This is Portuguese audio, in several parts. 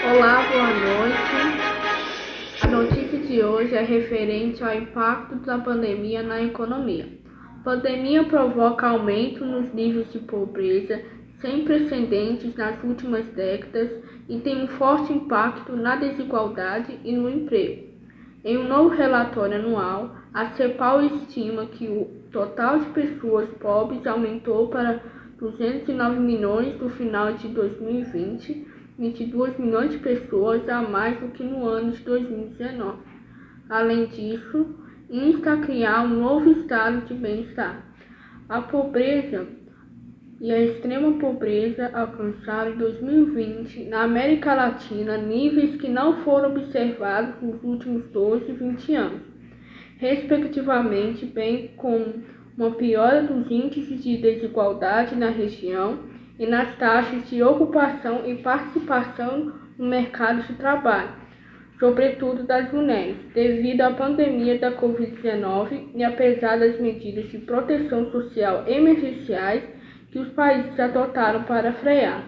Olá, boa noite. A notícia de hoje é referente ao impacto da pandemia na economia. A pandemia provoca aumento nos níveis de pobreza sem precedentes nas últimas décadas e tem um forte impacto na desigualdade e no emprego. Em um novo relatório anual, a CEPAL estima que o total de pessoas pobres aumentou para 209 milhões no final de 2020, 22 milhões de pessoas a mais do que no ano de 2019. Além disso, insta a criar um novo estado de bem-estar. A pobreza e a extrema pobreza alcançaram em 2020 na América Latina níveis que não foram observados nos últimos 12 e 20 anos, respectivamente, bem como uma piora dos índices de desigualdade na região e nas taxas de ocupação e participação no mercado de trabalho, sobretudo das mulheres, devido à pandemia da Covid-19 e apesar das medidas de proteção social emergenciais que os países adotaram para frear.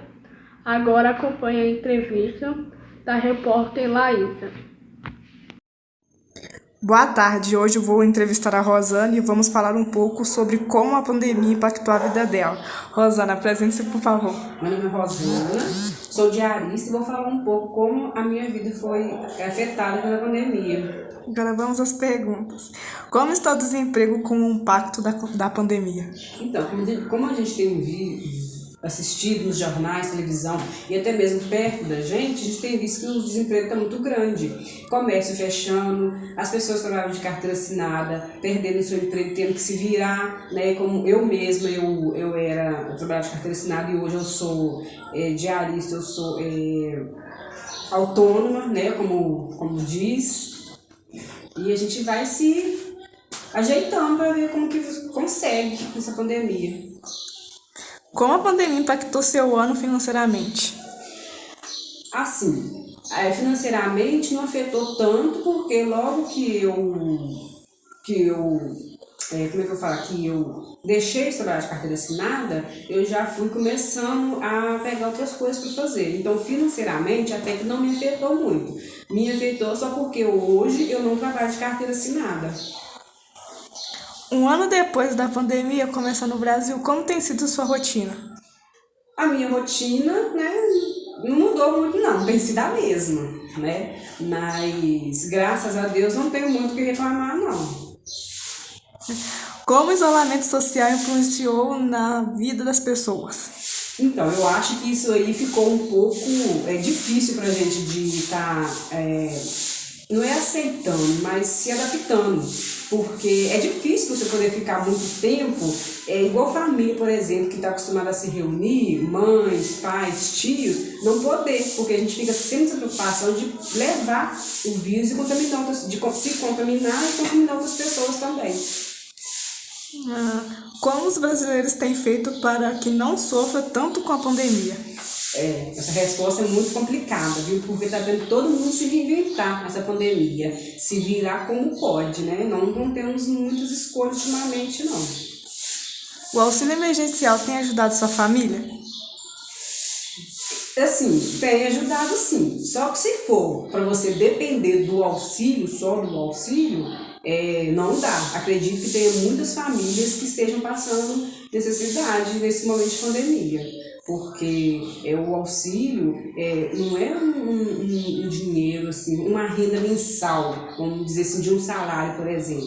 Agora acompanhe a entrevista da repórter Laísa. Boa tarde, hoje eu vou entrevistar a Rosana e vamos falar um pouco sobre como a pandemia impactou a vida dela. Rosana, apresente-se, por favor. Meu nome é Rosana, sou diarista e vou falar um pouco como a minha vida foi afetada pela pandemia. Agora vamos às perguntas. Como está o desemprego com o impacto da pandemia? Então, como a gente tem assistido nos jornais, televisão e até mesmo perto da gente, a gente tem visto que o desemprego está muito grande. Comércio fechando, as pessoas que trabalham de carteira assinada, perdendo seu emprego, tendo que se virar, né? Como eu mesma, eu trabalhava de carteira assinada e hoje eu sou diarista, eu sou autônoma, né? Como diz. E a gente vai se ajeitando para ver como que consegue essa pandemia. Como a pandemia impactou seu ano financeiramente? Assim, financeiramente não afetou tanto, porque logo que eu deixei de trabalhar de carteira assinada, eu já fui começando a pegar outras coisas para fazer. Então, financeiramente, até que não me afetou muito. Me afetou só porque hoje eu não trabalho de carteira assinada. Um ano depois da pandemia começar no Brasil, como tem sido sua rotina? A minha rotina, né, não mudou muito não, tem sido a mesma, né? Mas, graças a Deus, não tenho muito o que reclamar, não. Como o isolamento social influenciou na vida das pessoas? Então, eu acho que isso aí ficou um pouco difícil pra gente de estar, não é aceitando, mas se adaptando. Porque é difícil você poder ficar muito tempo, igual família, por exemplo, que está acostumada a se reunir, mães, pais, tios, não poder, porque a gente fica sempre nessa preocupação de levar o vírus e contaminar se contaminar e contaminar outras pessoas também. Como os brasileiros têm feito para que não sofra tanto com a pandemia? Essa resposta é muito complicada, viu? Porque está vendo todo mundo se reinventar nessa pandemia, se virar como pode, né? Não temos muitas escolhas ultimamente, não. O auxílio emergencial tem ajudado sua família? Assim, tem ajudado sim. Só que se for para você depender do auxílio, só do auxílio, não dá. Acredito que tenha muitas famílias que estejam passando necessidade nesse momento de pandemia. Porque o auxílio não é um dinheiro, assim, uma renda mensal, vamos dizer assim, de um salário, por exemplo.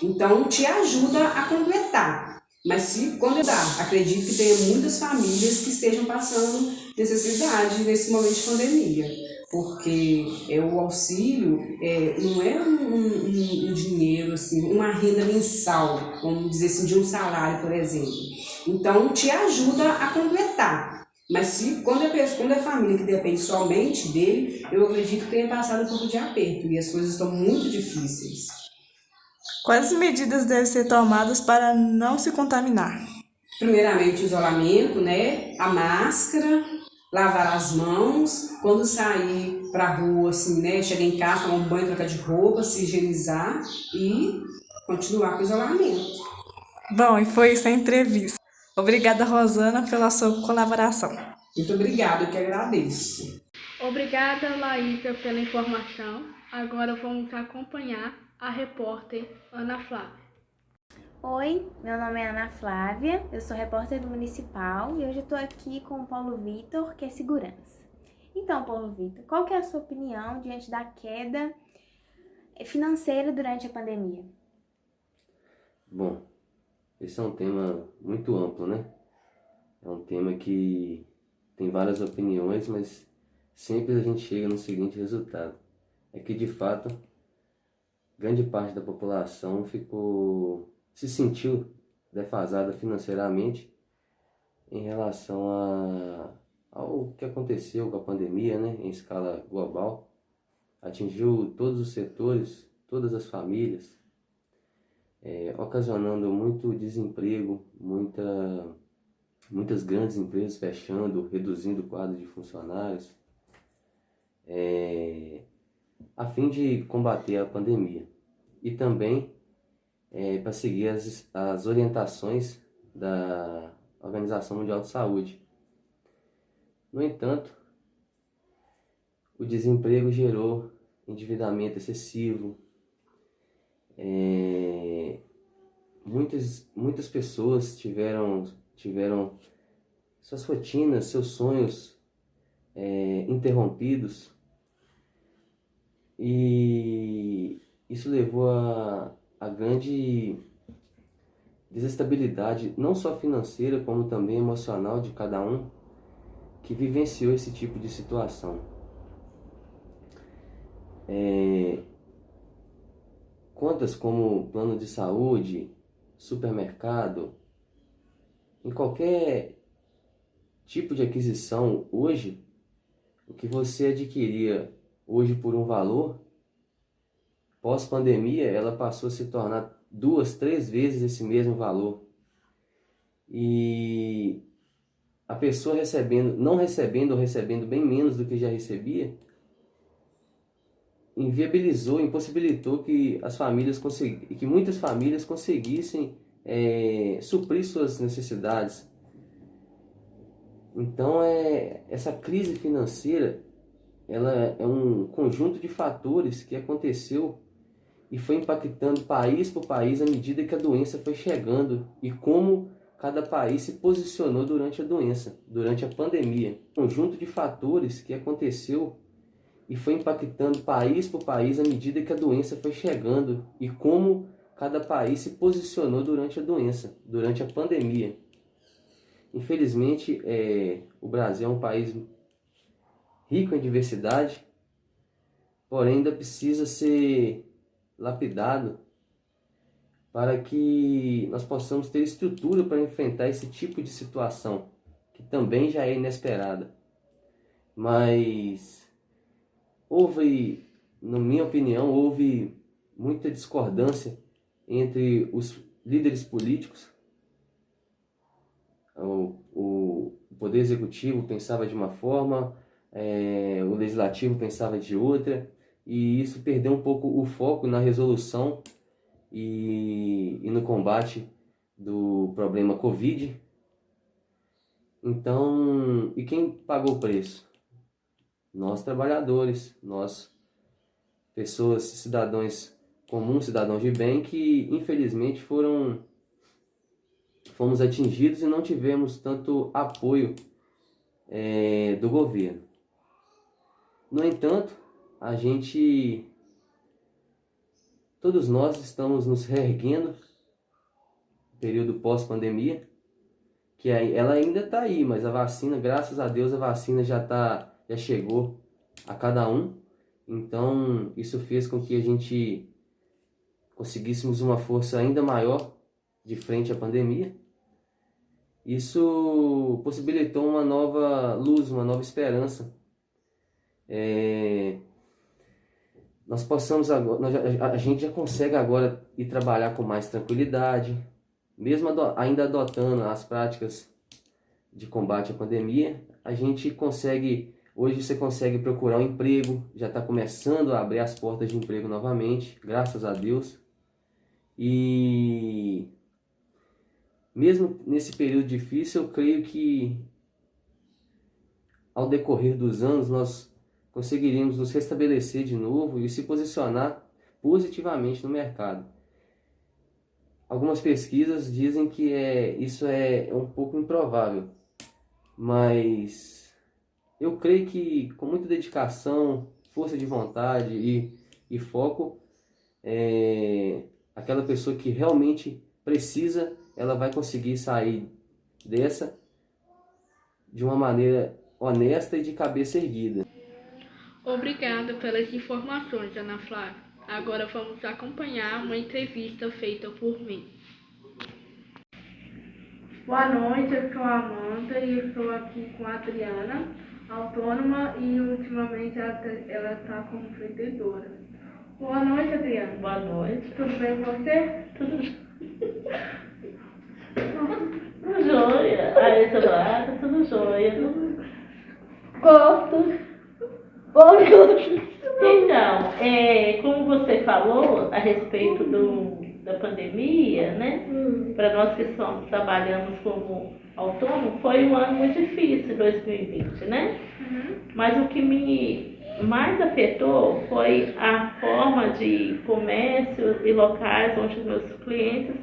Então, te ajuda a completar. Mas quando dá, acredito que tenha muitas famílias que estejam passando necessidade nesse momento de pandemia. Porque o auxílio não é um dinheiro, assim, uma renda mensal, vamos dizer assim, de um salário, por exemplo. Então, te ajuda a completar. Mas quando é família que depende somente dele, eu acredito que tenha passado um pouco de aperto e as coisas estão muito difíceis. Quais medidas devem ser tomadas para não se contaminar? Primeiramente, o isolamento, né? A máscara, lavar as mãos, quando sair para a rua, assim, né? Chegar em casa, tomar um banho, trocar de roupa, se higienizar e continuar com o isolamento. Bom, e foi isso a entrevista. Obrigada, Rosana, pela sua colaboração. Muito obrigada, eu que agradeço. Obrigada, Laísa, pela informação. Agora vamos acompanhar a repórter Ana Flávia. Oi, meu nome é Ana Flávia, eu sou repórter do Municipal e hoje eu estou aqui com o Paulo Vitor, que é segurança. Então, Paulo Vitor, qual que é a sua opinião diante da queda financeira durante a pandemia? Bom, esse é um tema muito amplo, né? É um tema que tem várias opiniões, mas sempre a gente chega no seguinte resultado. É que, de fato, grande parte da população se sentiu defasada financeiramente em relação ao que aconteceu com a pandemia, né? Em escala global. Atingiu todos os setores, todas as famílias, ocasionando muito desemprego, muitas grandes empresas fechando, reduzindo o quadro de funcionários, a fim de combater a pandemia. E também para seguir as orientações da Organização Mundial de Saúde. No entanto, o desemprego gerou endividamento excessivo. Muitas pessoas tiveram suas rotinas, seus sonhos interrompidos, e isso levou a grande desestabilidade, não só financeira, como também emocional de cada um que vivenciou esse tipo de situação. Contas como plano de saúde, supermercado, em qualquer tipo de aquisição hoje, o que você adquiria hoje por um valor, pós-pandemia ela passou a se tornar 2, 3 vezes esse mesmo valor. E a pessoa não recebendo ou recebendo bem menos do que já recebia, impossibilitou que que muitas famílias conseguissem suprir suas necessidades. Então, essa crise financeira, ela é um conjunto de fatores que aconteceu e foi impactando país por país à medida que a doença foi chegando e como cada país se posicionou durante a pandemia. Conjunto de fatores que aconteceu e foi impactando país por país à medida que a doença foi chegando e como cada país se posicionou durante a pandemia. Infelizmente, o Brasil é um país rico em diversidade, porém ainda precisa ser lapidado para que nós possamos ter estrutura para enfrentar esse tipo de situação, que também já é inesperada. Mas na minha opinião, houve muita discordância entre os líderes políticos. O Poder Executivo pensava de uma forma, o Legislativo pensava de outra, e isso perdeu um pouco o foco na resolução e no combate do problema Covid. Então, e quem pagou o preço? Nós trabalhadores, nós pessoas, cidadãos comuns, cidadãos de bem, que infelizmente fomos atingidos e não tivemos tanto apoio do governo. No entanto, todos nós estamos nos reerguendo no período pós-pandemia, que ela ainda está aí, mas a vacina, graças a Deus, a vacina já chegou a cada um. Então, isso fez com que a gente conseguíssemos uma força ainda maior de frente à pandemia. Isso possibilitou uma nova luz, uma nova esperança. A gente já consegue agora ir trabalhar com mais tranquilidade, mesmo ainda adotando as práticas de combate à pandemia. Hoje você consegue procurar um emprego, já está começando a abrir as portas de emprego novamente, graças a Deus. E mesmo nesse período difícil, eu creio que ao decorrer dos anos nós conseguiríamos nos restabelecer de novo e se posicionar positivamente no mercado. Algumas pesquisas dizem que isso é um pouco improvável, mas eu creio que com muita dedicação, força de vontade e foco, aquela pessoa que realmente precisa, ela vai conseguir sair dessa de uma maneira honesta e de cabeça erguida. Obrigada pelas informações, Ana Flávia. Agora vamos acompanhar uma entrevista feita por mim. Boa noite, eu sou a Amanda e estou aqui com a Adriana, autônoma, e ultimamente ela está como vendedora. Boa noite, Adriana. Boa noite. Tudo bem com você? Tudo jóia. Aí, Eduardo, tudo jóia. Gosto. Então, como você falou a respeito da pandemia, né? Para nós que trabalhamos como autônomos, foi um ano muito difícil, 2020, né? Mas o que me mais afetou foi a forma de comércio e locais onde os meus clientes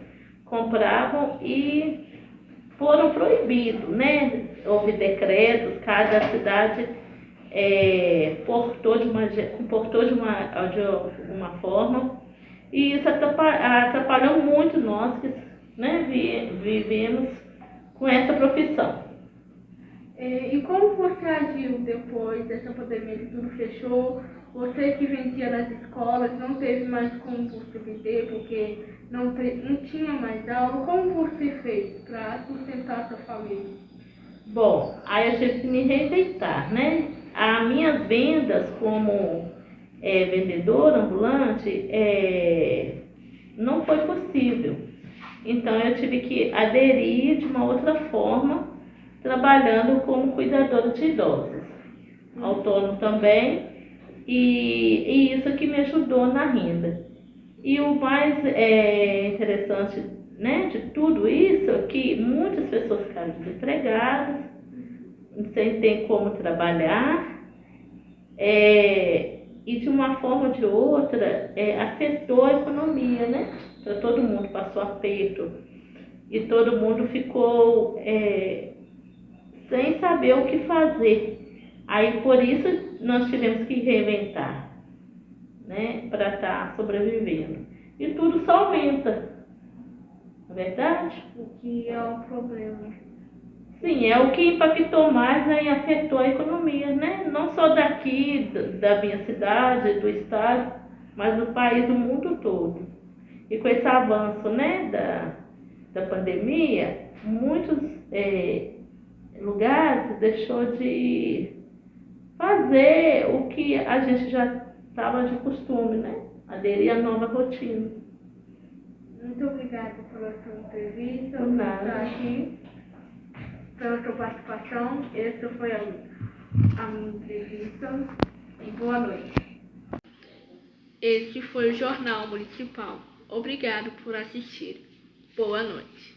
compravam e foram proibidos, né? Houve decretos, cada cidade portou de uma forma, e isso atrapalhou muito nós que, né, vivemos com essa profissão. E como você agiu depois dessa pandemia que tudo fechou? Você que vendia nas escolas não teve mais como você vender porque não tinha mais aula. Como você fez para sustentar sua família? Bom, aí eu tive que me reinventar, né? As minhas vendas como vendedora ambulante não foi possível. Então eu tive que aderir de uma outra forma, trabalhando como cuidadora de idosos, autônomo também, e isso que me ajudou na renda. E o mais interessante, né, de tudo isso é que muitas pessoas ficaram desempregadas, sem ter como trabalhar, e de uma forma ou de outra afetou a economia, né? Então, todo mundo passou aperto e todo mundo ficou sem saber o que fazer. Aí por isso nós tivemos que reinventar, né? Para estar sobrevivendo. E tudo só aumenta, não é verdade? O que é um problema. Sim, é o que impactou mais e afetou a economia, né? Não só daqui, da minha cidade, do estado, mas do país, do mundo todo. E com esse avanço, né, da pandemia, muitos lugares deixou de fazer o que a gente já estava de costume, né? Aderir à nova rotina. Muito obrigada pela sua entrevista, Por por nada. estar aqui, pela sua participação. Essa foi a minha entrevista e boa noite. Este foi o Jornal Municipal. Obrigado por assistir. Boa noite.